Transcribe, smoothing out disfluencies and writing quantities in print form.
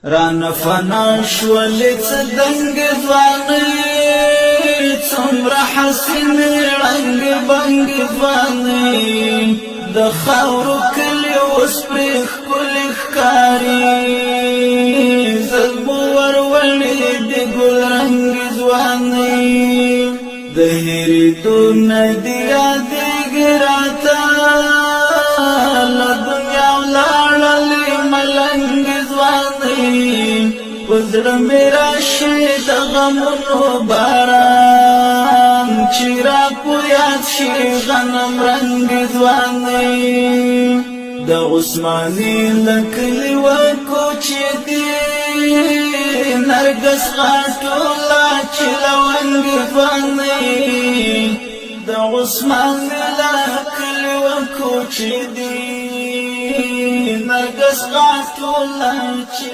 ران فنا شولې څه دنګ ځواني څومره حسین رنګ بنګ ځواني د خاورو کلی اوس پرې ښکلې ښکاري زلمو ورولې د ګل رنګ ځواني د هېرېدو نه دې یادېږي راته له دنیا ولاړلې ملنګ ځواني په زړه مې راشي د غمونو باران چې را په یاد شي غنم رنګ ځواني د عثماني له کلي وکوچې دي نرګس غاټوله چې لونګ ځواني د عثماني له کلي وکوچې دي نرګس غاټوله چې